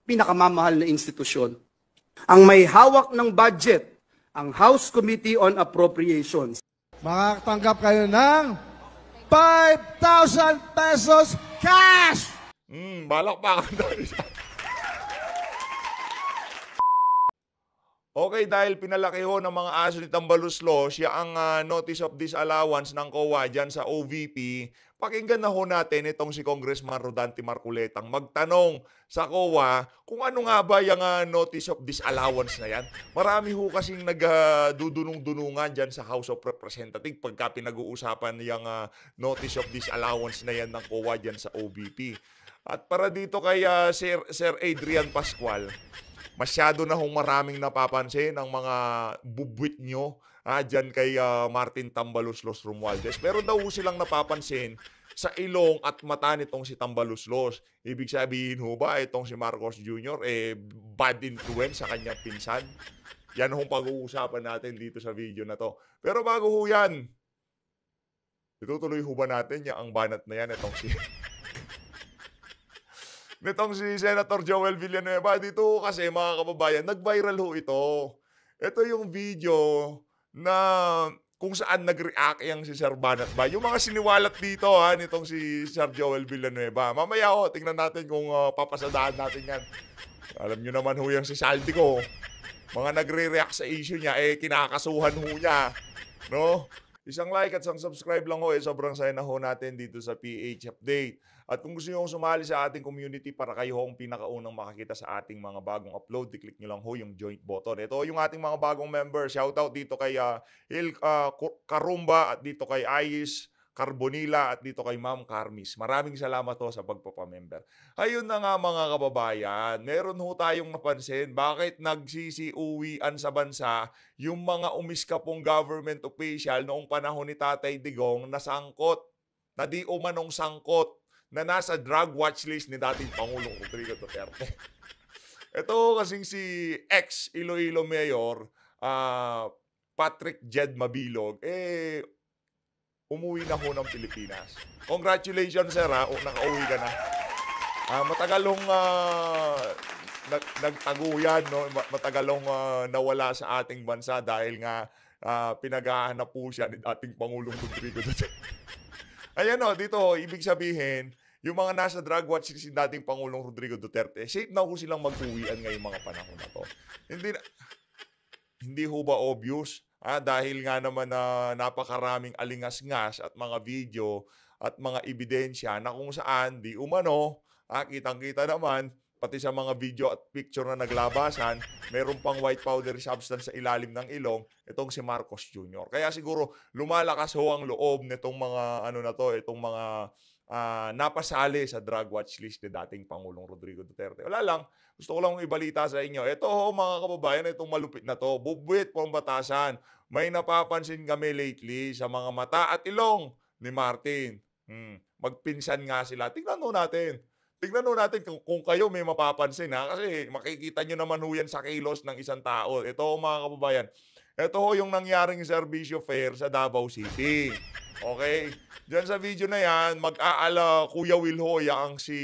pinakamamahal na institusyon. Ang may hawak ng budget, ang House Committee on Appropriations. Makakatanggap kayo ng 5,000 pesos cash! Balak pa ako. Okay, dahil pinalaki ho ng mga aso ni Tambaluslo, siya ang notice of disallowance ng COA dyan sa OVP. Pakinggan na ho natin itong si Congressman Rodante Marculetang magtanong sa COA kung ano nga ba yung notice of disallowance na yan. Marami ho kasing nagdudunong-dunungan dyan sa House of Representatives pagka pinag-uusapan yung notice of disallowance na yan ng COA dyan sa OVP. At para dito kay Sir Adrian Pascual, masyado na hong maraming napapansin ang mga bubwit nyo dyan kay Martin Tambaluslos Romualdez. Meron daw silang napapansin sa ilong at mata nitong si Tambaluslos. Ibig sabihin ho ba itong si Marcos Jr. Bad influence sa kanyang pinsan? Yan hong pag-uusapan natin dito sa video na to. Pero bago ho yan, itutuloy ho ba natin ang banat na yan itong si... nitong si Senator Joel Villanueva. Dito kasi mga kababayan, nag-viral ho ito. Ito yung video na kung saan nag-react yung si Sir Banat ba. Yung mga siniwalat dito nitong si Sir Joel Villanueva. Mamaya tingnan natin kung papasadahan natin yan. Alam nyo naman ho yung si Saldi ko. Mga nagre-react sa issue niya, kinakasuhan ho niya. No? Isang like at isang subscribe lang ho. Sobrang saya na ho natin dito sa PH Update. At kung gusto nyo sumali sa ating community para kayo ang pinakaunang makakita sa ating mga bagong upload, i-click nyo lang ho yung joint button. Ito yung ating mga bagong members. Shoutout dito kay Hil Karumba at dito kay Ais Carbonilla at dito kay Ma'am Carmis. Maraming salamat ho sa pagpapamember. Ayun na nga mga kababayan, meron ho tayong napansin bakit nagsisiuwian sa bansa yung mga umiskapong government official noong panahon ni Tatay Digong na sangkot, na di umanong sangkot, na nasa drug watch list ni dating Pangulong Rodrigo Duterte. Ito kasing si ex-Iloilo Mayor Patrick Jed Mabilog, umuwi na ho ng Pilipinas. Congratulations sir nakauwi ka na. Matagalong nagtaguyan, no? Matagalong nawala sa ating bansa dahil nga pinaghahanap po siya ni dating Pangulong Rodrigo Duterte. Ayan dito, ibig sabihin, yung mga nasa drug watch si dating Pangulong Rodrigo Duterte, safe na ho silang mag-uwian ngayong mga panahon na to. Hindi ho ba obvious? Dahil nga naman napakaraming alingas-ngas at mga video at mga ebidensya na kung saan di umano, kitang-kita naman, pati sa mga video at picture na naglabasan, meron pang white powder substance sa ilalim ng ilong, itong si Marcos Jr. Kaya siguro lumalakas ho ang loob nitong mga itong mga napasali sa drug watch list ni dating Pangulong Rodrigo Duterte. Wala lang, gusto ko lang ibalita sa inyo. Ito ho mga kababayan, itong malupit na to, bubwit pong batasan. May napapansin kami lately sa mga mata at ilong ni Martin. Magpinsan nga sila. Tingnan ho natin kung kayo may mapapansin kasi makikita nyo naman ho yan sa kilos ng isang tao. Ito mga kababayan, ito ho yung nangyaring serbisyo fair sa Davao City. Okay? Diyan sa video na yan, mag-aala Kuya Will ho ang si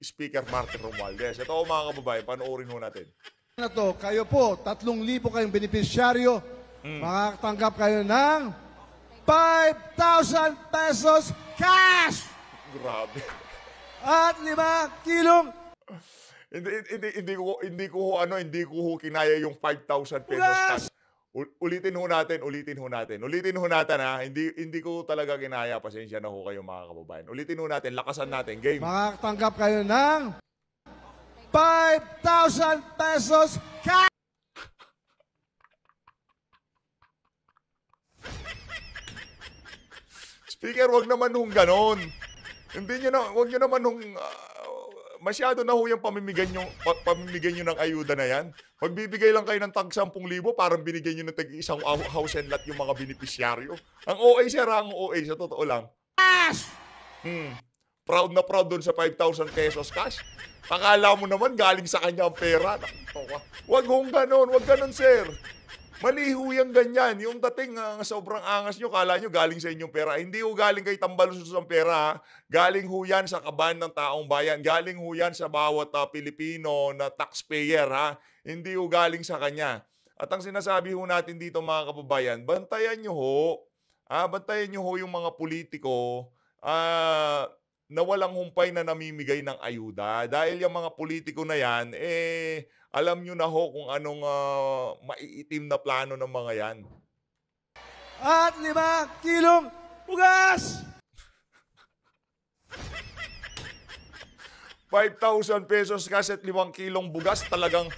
Speaker Martin Romualdez. Ito ho mga kababayan, panoorin ho natin. Kayo po, 3,000 kayong beneficiaryo, makakatanggap kayo ng 5,000 pesos cash! Grabe. At 5 kilong hindi ko ho kinaya yung 5,000 pesos cash. Ulitin ho natin Hindi ko talaga kinaya. Pasensya na ho kayo mga kababayan. Ulitin ho natin, lakasan natin. Game. Makakatanggap kayo ng 5,000 pesos cash! Speaker, wag naman hong ganon. Wag nyo naman nung masyado na ho yung pamimigay nyo ng ayuda na yan. Magbibigay lang kayo ng tag 10,000, parang binigay nyo ng tag isang house and lot yung mga beneficiaryo. Ang OA sir, sa totoo lang. Proud na proud dun sa 5,000 pesos cash. Akala mo naman galing sa kanya ang pera. Wag ganon sir. Mali ho yan ganyan. Yung dating sobrang angas nyo, kala nyo galing sa inyong pera. Hindi ho galing kay Tambalusos ang pera. Ha? Galing ho yan sa kaban ng taong bayan. Galing ho yan sa bawat Pilipino na taxpayer. Ha? Hindi ho galing sa kanya. At ang sinasabi ho natin dito mga kababayan, bantayan nyo ho. Bantayan nyo ho yung mga politiko na walang humpay na namimigay ng ayuda. Dahil yung mga politiko na yan, alam nyo na ho kung anong maiitim na plano ng mga yan. At 5 kilong bugas! 5,000 pesos kasi at 5 kilong bugas talagang.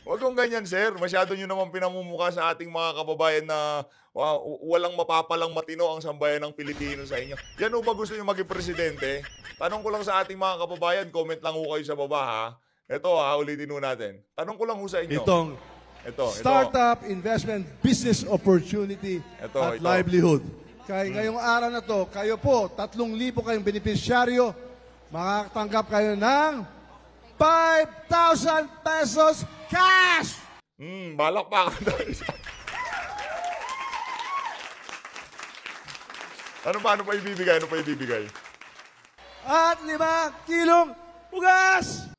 Huwag kong ganyan, sir. Masyado nyo naman pinamumukha sa ating mga kababayan na walang mapapalang matino ang sambayan ng Pilipino sa inyo. Yan ho ba gusto nyo maging presidente? Tanong ko lang sa ating mga kababayan, comment lang ho kayo sa baba ha. Ito ulitin ho natin. Tanong ko lang ho sa inyo. Ito. Startup Investment Business Opportunity at Livelihood. Kaya ngayong araw na to, kayo po, 3,000 kayong benepisyaryo, makakatanggap kayo ng 5,000 pesos cash! Balak pa ako. Ano pa ibibigay? At 5 kilong bugas!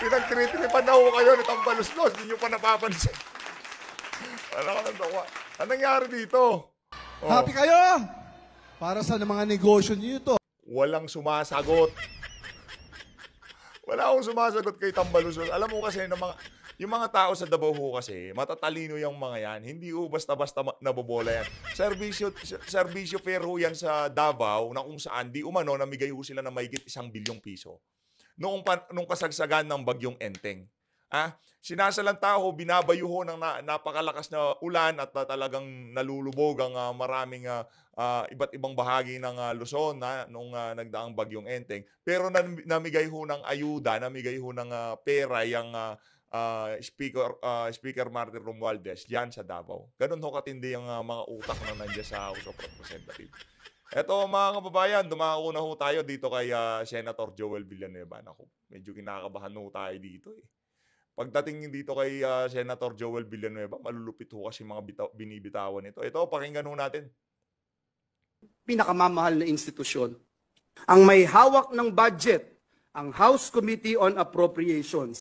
Pinagtritripan na ho kayo ni Tambaluslos. Hindi nyo pa napapansin. Ano nangyari dito? Happy kayo? Para sa mga negosyo niyo ito. Walang sumasagot. Wala akong sumasagot kay Tambaluslos. Alam mo kasi, yung mga tao sa Davao ho kasi, matatalino yung mga yan. Hindi ho basta-basta nabobola yan. Serbisyo fair ho yan sa Davao na kung saan di umano namigay ho sila na mahigit 1 bilyong piso. Nung kasagsagan ng bagyong Enteng. Sinasalanta ho, binabayo ho ng napakalakas na ulan at talagang nalulubog ang maraming iba't ibang bahagi ng Luzon nung nagdaang bagyong Enteng. Pero namigay ho ng ayuda, namigay ho ng pera yung Speaker Martin Romualdez diyan sa Davao. Ganun ho katindi ang mga utak na nandiyan sa House of Representatives. Eto mga kababayan, dumako na ho tayo dito kay Senator Joel Villanueva. Naku, medyo kinakabahan ho tayo dito eh. Pagdating dito kay Senator Joel Villanueva, malulupit ho kasi mga binibitawan nito. Ito, pakinggan ho natin. Pinakamamahal na institusyon. Ang may hawak ng budget, ang House Committee on Appropriations.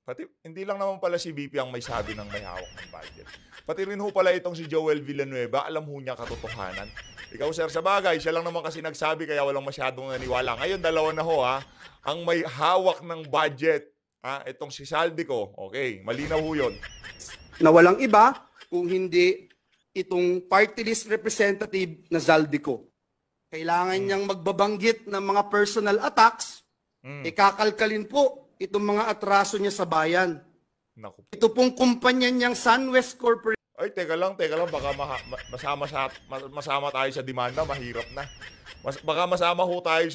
Pati, hindi lang naman pala si VP ang may sabi ng may hawak ng budget. Pati rin ho pala itong si Joel Villanueva, alam ho niya katotohanan. Ikaw sir, sa bagay, siya lang naman kasi nagsabi kaya walang masyadong naniwala. Ngayon, dalawa na ho ang may hawak ng budget. Itong si Saldico, okay, malinaw ho yun. Na walang iba kung hindi itong party list representative na Zaldico. Kailangan niyang magbabanggit ng mga personal attacks, kakalkalin po itong mga atraso niya sa bayan. Naku. Ito pong kumpanya niyang SunWest Corporation. Ay, teka lang, baka masama tayo sa demanda, mahirap na. Baka masama ho tayo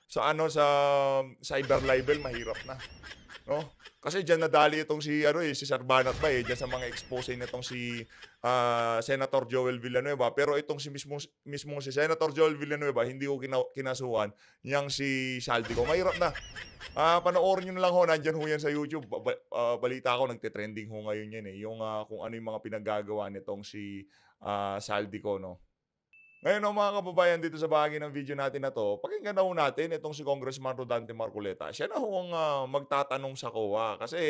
sa cyber libel, mahirap na. No? Kasi diyan nadali itong si Sir Banat ba diyan sa mga expose nitong si Senator Joel Villanueva, pero itong si mismo si Senator Joel Villanueva hindi ko kinasuhan niyang si Saldico. Mahirap na. Panoorin niyo na lang ho, nandiyan ho yan sa YouTube. Balita ko nagte-trending ho ngayon yan eh, yung kung ano yung mga pinaggagawa nitong si Saldico, no. Ngayon mga kababayan, dito sa bahagi ng video natin na to, pakinggan na ho natin itong si Congressman Rodante Marcoleta. Siya na ho ang magtatanong sa COA kasi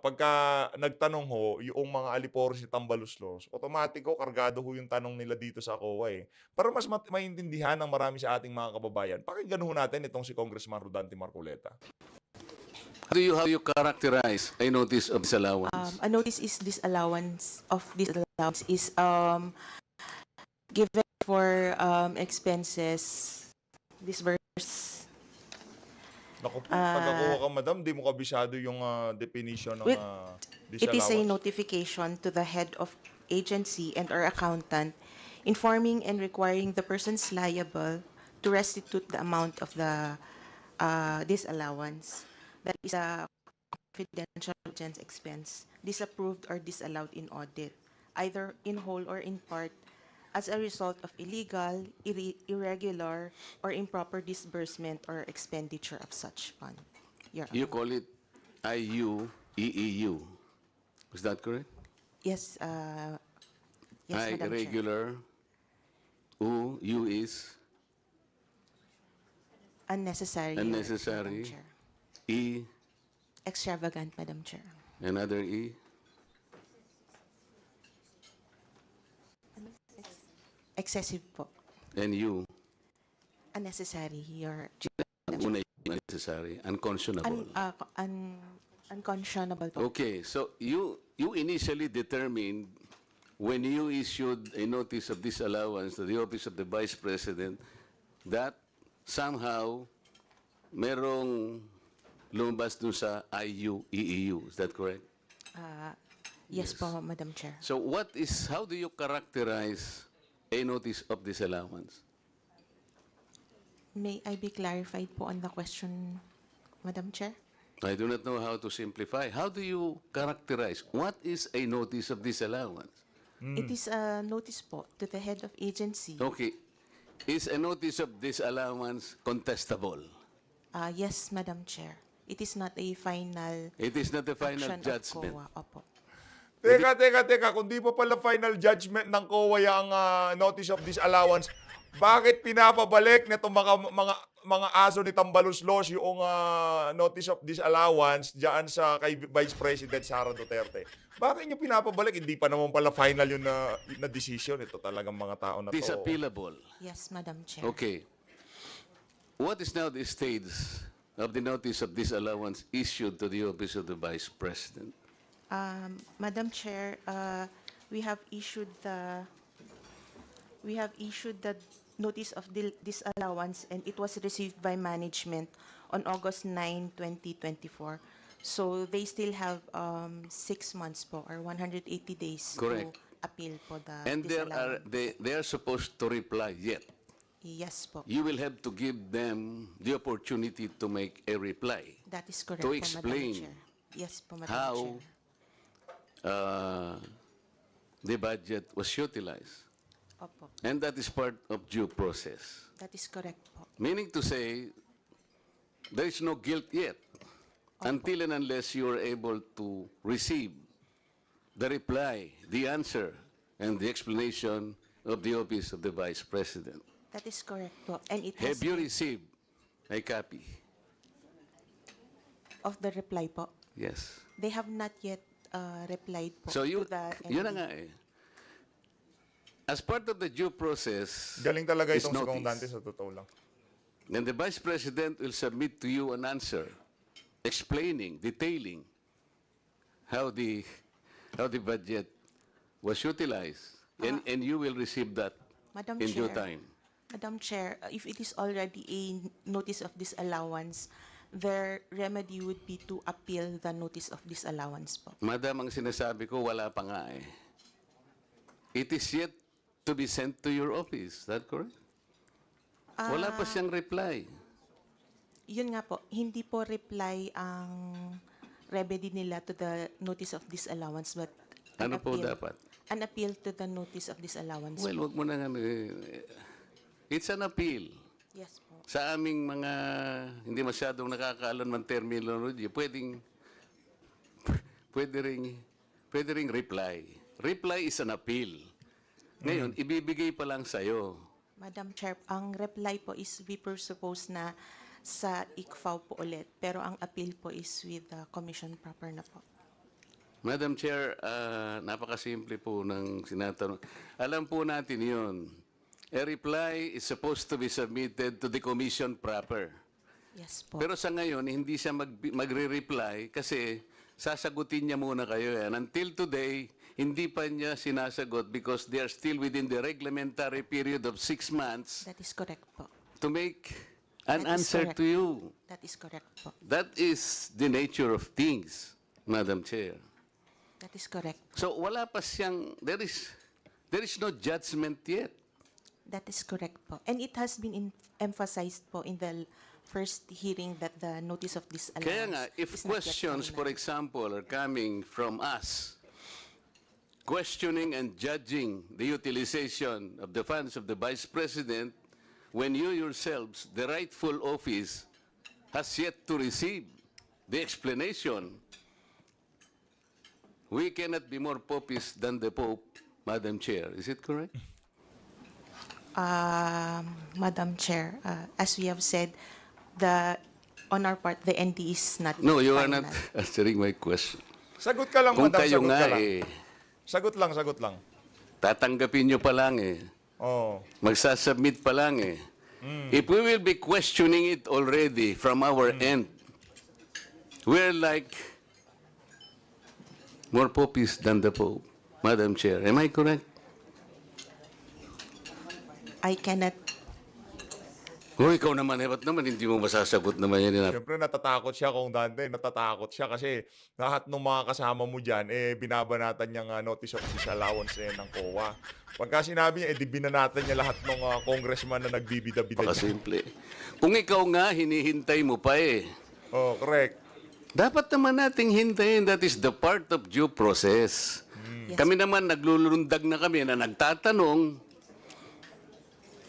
pagka nagtanong ho, yung mga aliporo si Tambaluslos, otomatiko, kargado ho yung tanong nila dito sa COA eh. Para mas maintindihan ng marami sa ating mga kababayan, pakinggan ho natin itong si Congressman Rodante Marcoleta. How do you characterize a notice of disallowance? A notice is disallowance is given for expenses disbursed. Naku po, pagkakuha ka madam, di mo kabisado yung definition ng disallowance. It is a notification to the head of agency and or accountant informing and requiring the persons liable to restitute the amount of the disallowance. That is a confidential expense, disapproved or disallowed in audit, either in whole or in part, as a result of illegal, irregular, or improper disbursement or expenditure of such fund. You call it IUEEU. Is that correct? Yes, yes, I, Madam Chair. irregular. U is Unnecessary. Madam unnecessary. Chair. E, Extravagant, Madam Chair. another E. Excessive po. And U. Unnecessary, Your Ang una yung unnecessary. Unconscionable. unconscionable po. Okay, so you initially determined when you issued a notice of disallowance to the office of the Vice President that somehow merong lumabas dun sa IU-EEU. Is that correct? Yes po, Madam Chair. So how do you characterize a notice of disallowance? May I be clarified po on the question, Madam Chair? I do not know how to simplify. How do you characterize? What is a notice of disallowance? It is a notice po to the head of agency. Okay. Is a notice of disallowance contestable? Yes, Madam Chair. It is not a final It is not the final action judgment. of COA. Opo. Teka. Kung di pa pala final judgment ng COA yung notice of disallowance, bakit pinapabalik nitong mga aso ni Tambaluslos yung notice of disallowance diyan sa kay Vice President Sara Duterte? Bakit niyo pinapabalik? Hindi pa naman pala final yun na decision. Ito talagang mga tao na It is to. appealable. Yes, Madam Chair. Okay. What is now the stage of the notice of disallowance issued to the office of the Vice President? Madam Chair, we have issued the notice of disallowance, and it was received by management on August 9, 2024. So they still have 6 months po, or 180 days Correct. to appeal po the And disallowance. they are supposed to reply yet. Yes po. You will have to give them the opportunity to make a reply. That is correct To po, explain Madam Chair. Yes po, Madam how Chair. the budget was utilized. Opo. And that is part of due process. That is correct po. Meaning to say, there is no guilt yet until and unless you are able to receive the reply, the answer, and the explanation of the office of the Vice President. That is correct po. And it has Have you been received a copy? of the reply po. Yes. They have not yet replied po So to the yun na MD. nga eh. As part of the due process, Galing talaga is itong si Kong notice. Dante sa totoo lang. Then the Vice President will submit to you an answer explaining, detailing how the budget was utilized. And you will receive that Madam in due Chair. time. Madam Chair, if it is already a notice of disallowance, their remedy would be to appeal the notice of disallowance po. Madam, ang sinasabi ko, wala pa nga eh. It is yet to be sent to your office. Is that correct? Wala pa siyang reply. Yun nga po, hindi po reply ang remedy nila to the notice of disallowance, but an Ano po appeal. dapat? An appeal to the notice of disallowance. Well, wag mo na nga. It's an appeal. Yes po. Sa aming mga hindi masyadong nakakaalam ng terminology, pwede ring reply. Reply is an appeal. Ngayon, ibibigay pa lang sa'yo. Madam Chair, ang reply po is we presuppose na sa ICFAO po ulit, pero ang appeal po is with the commission proper na po. Madam Chair, napakasimple po ng sinatanong. Alam po natin yun. A reply is supposed to be submitted to the commission proper. Yes po. Pero sa ngayon, hindi siya magre-reply kasi sasagutin niya muna kayo yan. Until today, hindi pa niya sinasagot because they are still within the reglementary period of 6 months That is correct po. to make an That is answer correct. to you. That is correct po. That is the nature of things, Madam Chair. That is correct. So wala pa siyang, there is no judgment yet. That is correct po. And it has been emphasized po in the first hearing that the notice of disallowance Kaya nga, if is not yet questions, final. for example, are coming from us, questioning and judging the utilization of the funds of the Vice President, when you yourselves, the rightful office, has yet to receive the explanation we cannot be more popist than the Pope, Madam Chair. Is it correct? Madam Chair, as we have said, on our part, the ND is not No, you are final. not answering my question. Sagot ka lang, Kung madam, kayo sagot nga ka lang. eh, Sagot lang. tatanggapin nyo pa lang eh. Oh. Magsasubmit pa lang eh. If we will be questioning it already from our end, we're like more popist than the Pope, Madam Chair. Am I correct? I cannot. O, ikaw naman, ba't naman hindi mo masasagot naman yan? Siyempre natatakot siya kung Dante, natatakot siya kasi lahat ng mga kasama mo dyan, binabanatan niyang notice of disallowance ng COA. Pagka sinabi niya, di binanatan niya lahat ng congressman na nagbibida-bida niya. Simple. Kung ikaw nga, hinihintay mo pa eh. Oh, correct. Dapat naman nating hintayin. That is the part of due process. Yes. Kami naman, naglulundag na kami na nagtatanong.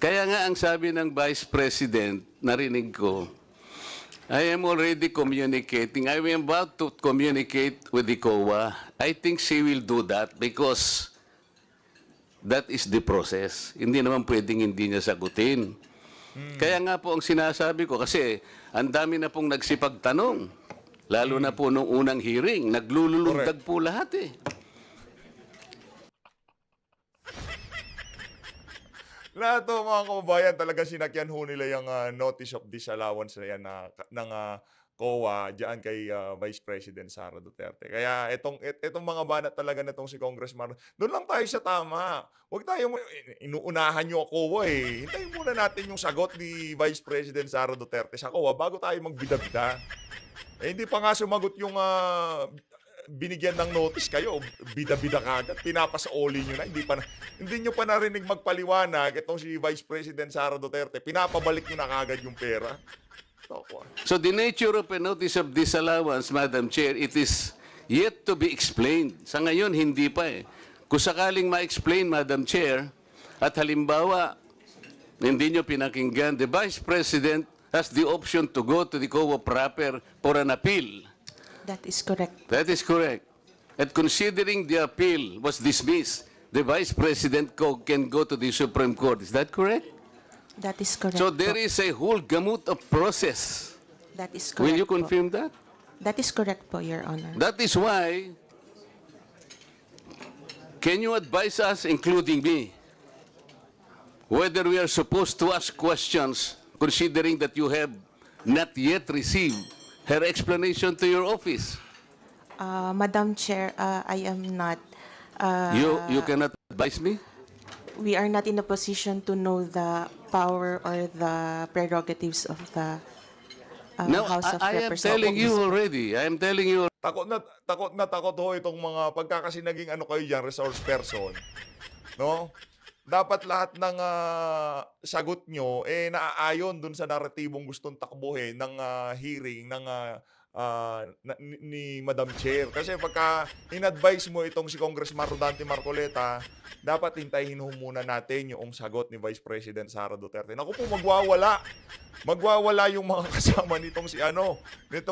Kaya nga ang sabi ng Vice President, narinig ko, I am already communicating. I am about to communicate with the COA. I think she will do that because that is the process. Hindi naman pwedeng hindi niya sagutin. Kaya nga po ang sinasabi ko, kasi ang dami na pong nagsipagtanong. Lalo na po nung unang hearing, naglulundag po lahat eh. Lahat to mga kababayan, talaga sinakyan ho nila yung notice of disallowance na yan ng COA dyan kay Vice President Sara Duterte. Kaya itong mga banat talaga na itong si Congressman, doon lang tayo sa tama. Huwag tayo, inuunahan nyo COA eh. Hintayin muna natin yung sagot ni Vice President Sara Duterte sa COA bago tayo magbida-bida. Hindi pa nga sumagot yung binigyan ng notice kayo, bida-bida kagad, pinapasaoli nyo na, hindi nyo pa narinig magpaliwanag itong si Vice President Sara Duterte, pinapabalik nyo na kagad yung pera. So the nature of a notice of disallowance, Madam Chair, it is yet to be explained. Sa ngayon, hindi pa eh. Kung sakaling ma-explain, Madam Chair, at halimbawa, hindi nyo pinakinggan, the Vice President has the option to go to the COA proper for an appeal. That is correct. That is correct. And considering the appeal was dismissed, the Vice President can go to the Supreme Court. Is that correct? That is correct. So there po. is a whole gamut of process. That is correct. Will you po. confirm that? That is correct po, Your Honor. That is why, can you advise us, including me, whether we are supposed to ask questions, considering that you have not yet received her explanation to your office? Madam Chair, I am not. You cannot advise me? We are not in a position to know the power or the prerogatives of the No, House of I am Representatives. telling you already. I am telling you. Takot ho itong mga pagkakasi naging ano kayo dyan, resource person. No? Dapat lahat ng sagot nyo naaayon dun sa naratibong gustong takbuhin ng hearing ng ni Madam Chair. Kasi pagka in-advise mo itong si Congressman Rodante Marcoleta, dapat hintayin ho muna natin yung sagot ni Vice President Sara Duterte. Naku po, magwawala yung mga kasama nitong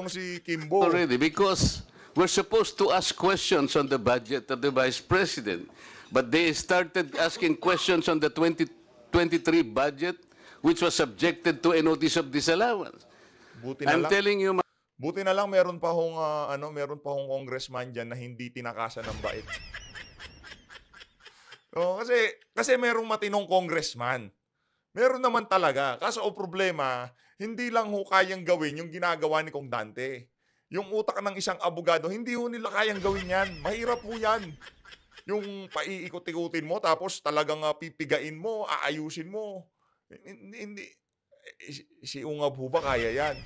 si Kimbo. Already, because we're supposed to ask questions on the budget of the Vice President. But they started asking questions on the 2023 budget, which was subjected to a notice of disallowance. I'm telling you, Buti na lang meron pa hong congressman diyan na hindi tinakasan ng bait. No, kasi merong matinong congressman. Meron naman talaga. Kaso ang problema, hindi lang ho kayang gawin yung ginagawa ni Kong Dante. Yung utak ng isang abogado, hindi ho nila kayang gawin yan. Mahirap ho yan. Yung paiikot-ikutin mo, tapos talagang pipigain mo, aayusin mo. Hindi. Si Ungab ho ba kaya yan?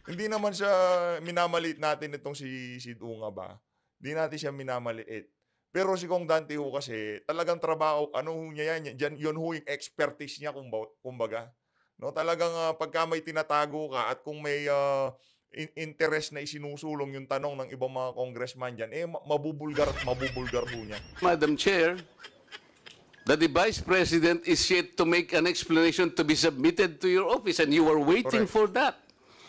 Hindi naman siya minamaliit natin itong si Ungab ba? Hindi natin siya minamaliit. Pero si Kong Dante ho kasi, talagang trabaho, niya yan, yun ho yung expertise niya, kumbaga. No, talagang pagka may tinatago ka at kung may interest na isinusulong yung tanong ng ibang mga congressman dyan, mabubulgar ho niya. Madam Chair, that the Vice President is yet to make an explanation to be submitted to your office, and you are waiting Correct. for that.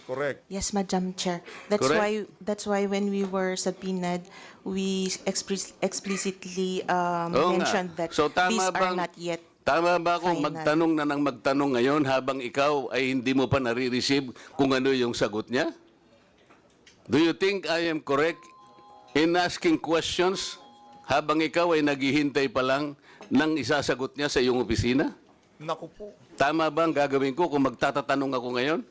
Correct. Yes, Madam Chair. That's Correct. why when we were subpoenaed, we explicitly Oo nga. mentioned that So, these are not yet tama ba kung final. magtanong na ng magtanong ngayon habang ikaw ay hindi mo pa nare-receive kung ano yung sagot niya? Do you think I am correct in asking questions habang ikaw ay naghihintay pa lang ng isasagot niya sa iyong opisina? Naku po. Tama ba ang gagawin ko kung magtatatanong ako ngayon?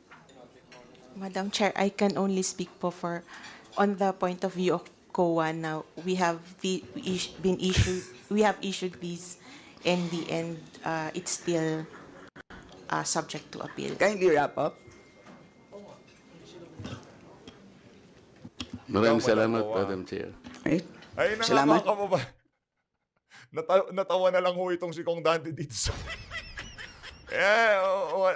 Madam Chair, I can only speak for on the point of view of COA now. We have issued these, and the end it's still subject to appeal. Kindly wrap up. Maraming Ikaw, salamat, Madam Madam Chair. Right? Ay, na nga Salamat. mga kababayan. Natawa na lang ho itong si Kong Dante dito sa...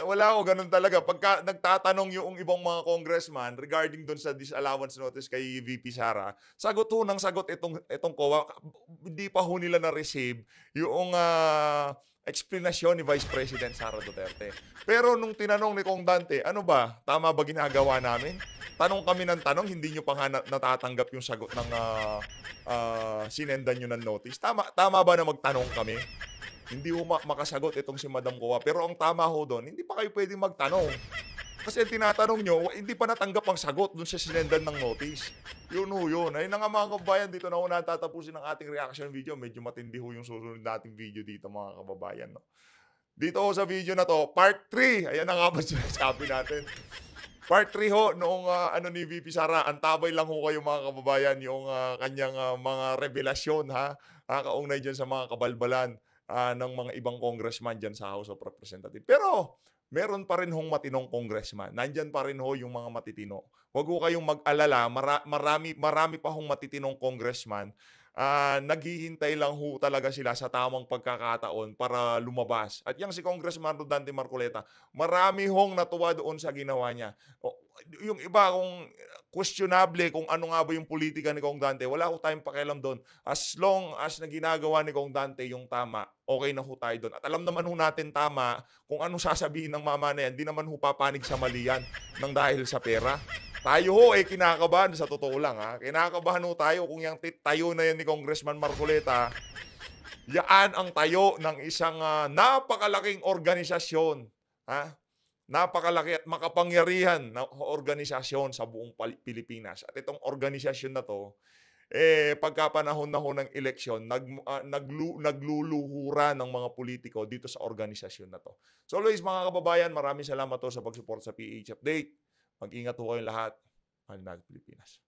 wala ko ganun talaga. Pagka nagtatanong yung ibang mga congressman regarding doon sa disallowance notice kay VP Sara, sagot ho ng sagot itong COA. Hindi pa ho nila na-receive yung explanation ni Vice President Sara Duterte. Pero nung tinanong ni Kong Dante, ano ba? Tama ba ginagawa namin? Tanong kami ng tanong, hindi nyo pa nga natatanggap yung sagot ng sinendan nyo ng notice. Tama ba na magtanong kami? Hindi ho makasagot itong si Madam COA. Pero ang tama ho doon, hindi pa kayo pwedeng magtanong. Kasi tinatanong nyo, hindi pa natanggap ang sagot doon sa sinendan ng notice. Yun ho yun. Ayun na nga mga kababayan, dito na ho natatapusin ang ating reaction video. Medyo matindi ho yung susunod nating video dito mga kababayan. No? Dito ho sa video na to, part 3. Ayan na nga ba sinasabi natin. Part 3 ho, noong ni VP Sara, antabay lang ho kayo mga kababayan yung kanyang mga revelasyon ha, kaugnay dyan sa mga kabalbalan ng mga ibang congressman dyan sa House of Representatives. Pero meron pa rin hong matinong congressman. Nandyan pa rin ho yung mga matitino. Huwag ho kayong mag-alala, marami pa hong matitinong congressman. Naghihintay lang ho talaga sila sa tamang pagkakataon para lumabas. At yung si Congressman Rodante Marcoleta, marami hong natuwa doon sa ginawa niya. Yung iba kung questionable kung ano nga ba yung politika ni Kong Dante, wala ho tayong pakialam doon. As long as na ginagawa ni Kong Dante yung tama, okay na ho tayo doon. At alam naman ho natin tama kung ano sasabihin ng mama na yan, di naman ho papanig sa mali yan ng dahil sa pera. Tayo ho kinakabahan sa totoo lang ha. Kinakabahan ho tayo kung yung tayo na yan ni Congressman Marcoleta, yaan ang tayo ng isang napakalaking organisasyon. Ha? Napakalaki at makapangyarihan na organisasyon sa buong Pilipinas. At itong organisasyon na to, pagkapanahon na ho ng eleksyon, nagluluhura ng mga politiko dito sa organisasyon na to. So always mga kababayan, maraming salamat to sa pagsuporta sa PH Update. Mag-ingat ho kayong lahat. Mahal natin Pilipinas.